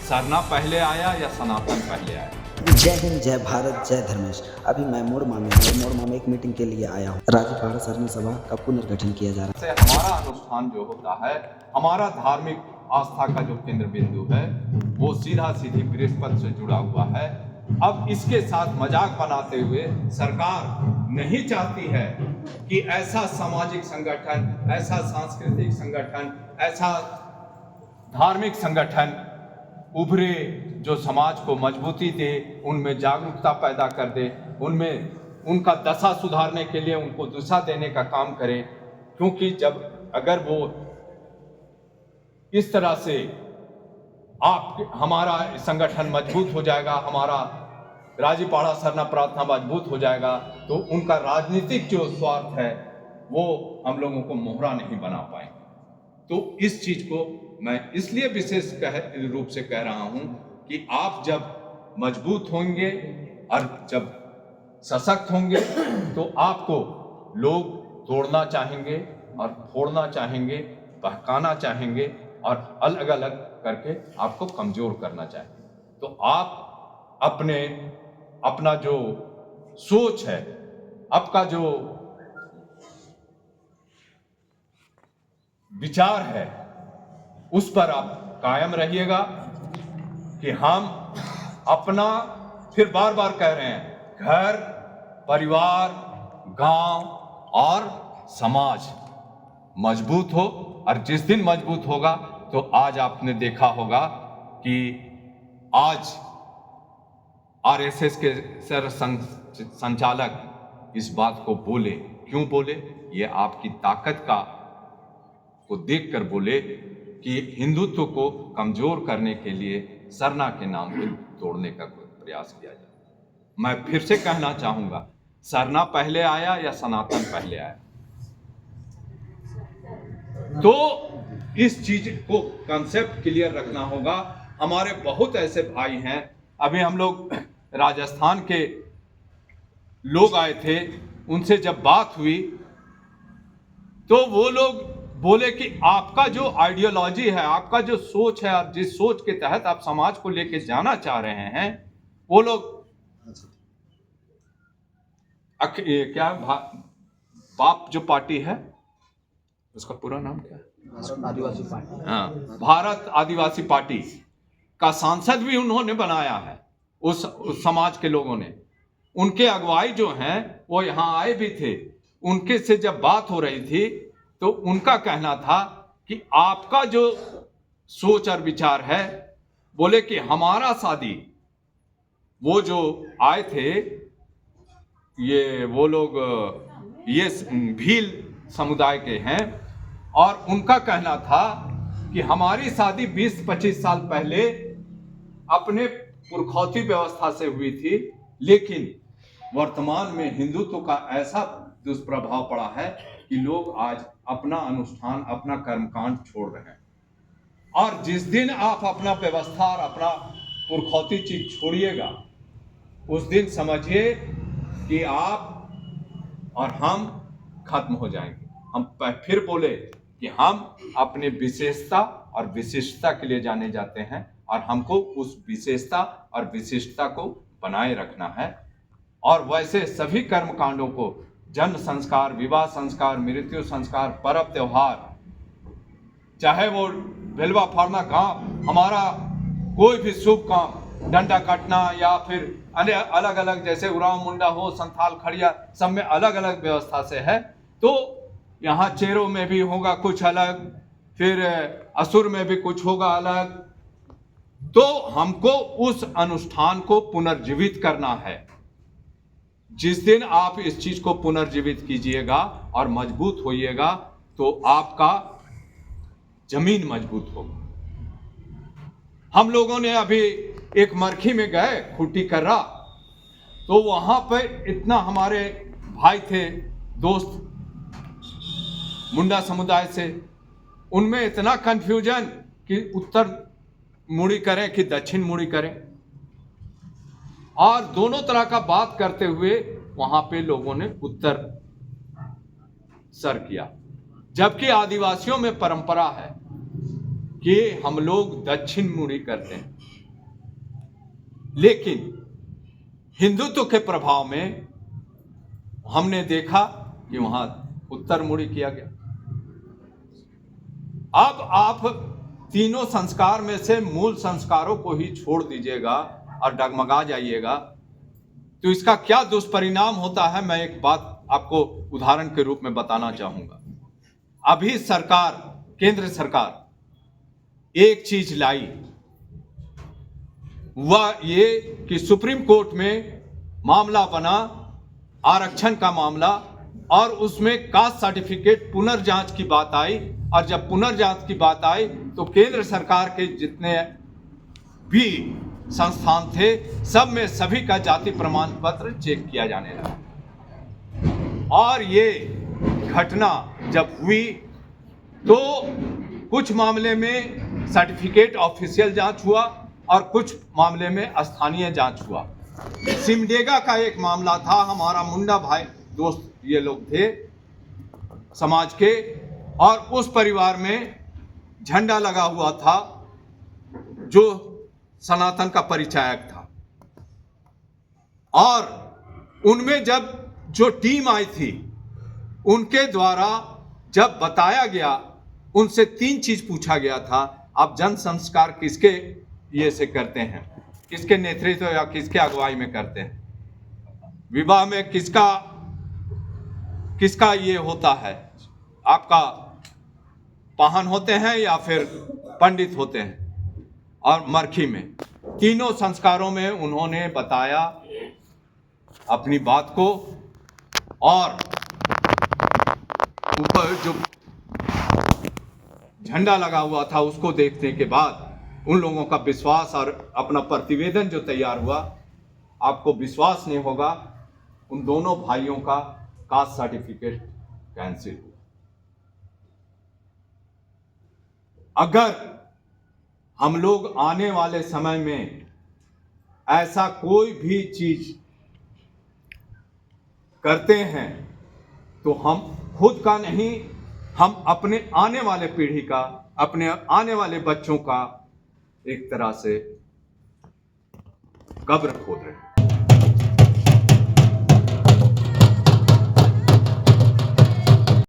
सरना पहले आया या सनातन पहले आया? जय हिंद, जय भारत, जय धर्मेश। अभी मैं मोड़मा में एक मीटिंग के लिए आया हूँ। राजपाड़ा सरना सभा का पुनर्गठन किया जा रहा है। हमारा अनुष्ठान जो होता है, हमारा धार्मिक आस्था का जो केंद्र बिंदु है, वो सीधा सीधी बृहस्पति से जुड़ा हुआ है। अब इसके साथ मजाक बनाते हुए सरकार नहीं चाहती है कि ऐसा सामाजिक संगठन, ऐसा सांस्कृतिक संगठन, ऐसा धार्मिक संगठन उभरे जो समाज को मजबूती दे, उनमें जागरूकता पैदा कर दे, उनमें उनका दशा सुधारने के लिए उनको दिशा देने का काम करे। क्योंकि जब अगर वो इस तरह से हमारा संगठन मजबूत हो जाएगा, हमारा राजीपाड़ा सरना प्रार्थना मजबूत हो जाएगा, तो उनका राजनीतिक जो स्वार्थ है वो हम लोगों को मोहरा नहीं बना पाएंगे। तो इस चीज को मैं इसलिए विशेष रूप से कह रहा हूं कि आप जब मजबूत होंगे और जब सशक्त होंगे तो आपको लोग तोड़ना चाहेंगे और फोड़ना चाहेंगे, बहकाना चाहेंगे और अलग अलग करके आपको कमजोर करना चाहेंगे। तो आप अपना जो सोच है, आपका जो विचार है, उस पर आप कायम रहिएगा कि हम अपना, फिर बार बार कह रहे हैं, घर, परिवार, गांव और समाज मजबूत हो। और जिस दिन मजबूत होगा तो आज आपने देखा होगा कि आज आरएसएस के सर संचालक इस बात को बोले। क्यों बोले? ये आपकी ताकत को देखकर बोले कि हिंदुत्व को कमजोर करने के लिए सरना के नाम को तोड़ने का कोई प्रयास किया जाए। मैं फिर से कहना चाहूंगा, सरना पहले आया या सनातन पहले आया? तो इस चीज को कंसेप्ट क्लियर रखना होगा। हमारे बहुत ऐसे भाई हैं, अभी हम लोग राजस्थान के लोग आए थे, उनसे जब बात हुई तो वो लोग बोले कि आपका जो आइडियोलॉजी है, आपका जो सोच है और जिस सोच के तहत आप समाज को लेके जाना चाह रहे हैं, वो लोग क्या बाप जो पार्टी है उसका पूरा नाम क्या है? आदिवासी पार्टी। हाँ, भारत आदिवासी पार्टी का सांसद भी उन्होंने बनाया है, उस समाज के लोगों ने। उनके अगुवाई जो हैं वो यहाँ आए भी थे। उनके से जब बात हो रही थी तो उनका कहना था कि आपका जो सोच और विचार है, बोले कि हमारा शादी, वो जो आए थे वो लोग ये भील समुदाय के हैं, और उनका कहना था कि हमारी शादी 20-25 साल पहले अपने पुरखौती व्यवस्था से हुई थी, लेकिन वर्तमान में हिंदुत्व का ऐसा दुष्प्रभाव पड़ा है कि लोग आज अपना अनुष्ठान, अपना कर्मकांड छोड़ रहे हैं। और जिस दिन आप अपना व्यवस्था और अपना पुरखौती चीज छोड़िएगा, उस दिन समझिए कि आप और हम खत्म हो जाएंगे। हम फिर बोले कि हम अपने विशेषता और विशिष्टता के लिए जाने जाते हैं, और हमको उस विशेषता और विशिष्टता को बनाए रखना है। और वैसे सभी कर्मकांडों को, जन्म संस्कार, विवाह संस्कार, मृत्यु संस्कार, पर्व त्योहार, चाहे वो बेलवा फाड़ना काम, हमारा कोई भी शुभ काम, डंडा काटना या फिर अलग अलग, जैसे उराव मुंडा हो, संथाल खड़िया, सब में अलग अलग व्यवस्था से है। तो यहाँ चेरों में भी होगा कुछ अलग, फिर असुर में भी कुछ होगा अलग। तो हमको उस अनुष्ठान को पुनर्जीवित करना है। जिस दिन आप इस चीज को पुनर्जीवित कीजिएगा और मजबूत होइएगा, तो आपका जमीन मजबूत होगा। हम लोगों ने अभी एक मरखी में गए, खुट्टी कर्रा, तो वहां पर इतना हमारे भाई थे, दोस्त मुंडा समुदाय से, उनमें इतना कंफ्यूजन कि उत्तर मुड़ी करें कि दक्षिण मुड़ी करें, और दोनों तरह का बात करते हुए वहां पे लोगों ने उत्तर सर किया। जबकि आदिवासियों में परंपरा है कि हम लोग दक्षिण मुड़ी करते हैं। लेकिन हिंदुत्व के प्रभाव में हमने देखा कि वहां उत्तर मुड़ी किया गया। अब आप तीनों संस्कार में से मूल संस्कारों को ही छोड़ दीजिएगा और डगमगा जाइएगा, तो इसका क्या दुष्परिणाम होता है, मैं एक बात आपको उदाहरण के रूप में बताना चाहूंगा। अभी सरकार, केंद्र सरकार एक चीज लाई, वह ये कि सुप्रीम कोर्ट में मामला बना आरक्षण का मामला, और उसमें कास्ट सर्टिफिकेट पुनर्जांच की बात आई, और जब पुनर्जांच की बात आई तो केंद्र सरकार के जितने भी संस्थान थे सब में सभी का जाति प्रमाण पत्र चेक किया जाने लगा। और ये घटना जब हुई तो कुछ मामले में सर्टिफिकेट ऑफिशियल जांच हुआ और कुछ मामले में स्थानीय जांच हुआ। सिमडेगा का एक मामला था, हमारा मुंडा भाई दोस्त ये लोग थे समाज के, और उस परिवार में झंडा लगा हुआ था जो सनातन का परिचायक था, और उनमें जब जो टीम आई थी उनके द्वारा जब बताया गया, उनसे 3 चीज पूछा गया था, आप जन संस्कार किसके ये से करते हैं, किसके नेतृत्व या किसके अगुवाई में करते हैं, विवाह में किसका ये होता है, आपका पाहन होते हैं या फिर पंडित होते हैं, और मरखी में। तीनों संस्कारों में उन्होंने बताया अपनी बात को, और ऊपर जो झंडा लगा हुआ था उसको देखने के बाद उन लोगों का विश्वास और अपना प्रतिवेदन जो तैयार हुआ, आपको विश्वास नहीं होगा, उन दोनों भाइयों का कास्ट सर्टिफिकेट कैंसिल हुआ। अगर हम लोग आने वाले समय में ऐसा कोई भी चीज करते हैं तो हम खुद का नहीं, हम अपने आने वाले पीढ़ी का, अपने आने वाले बच्चों का एक तरह से कब्र खोद रहे हैं।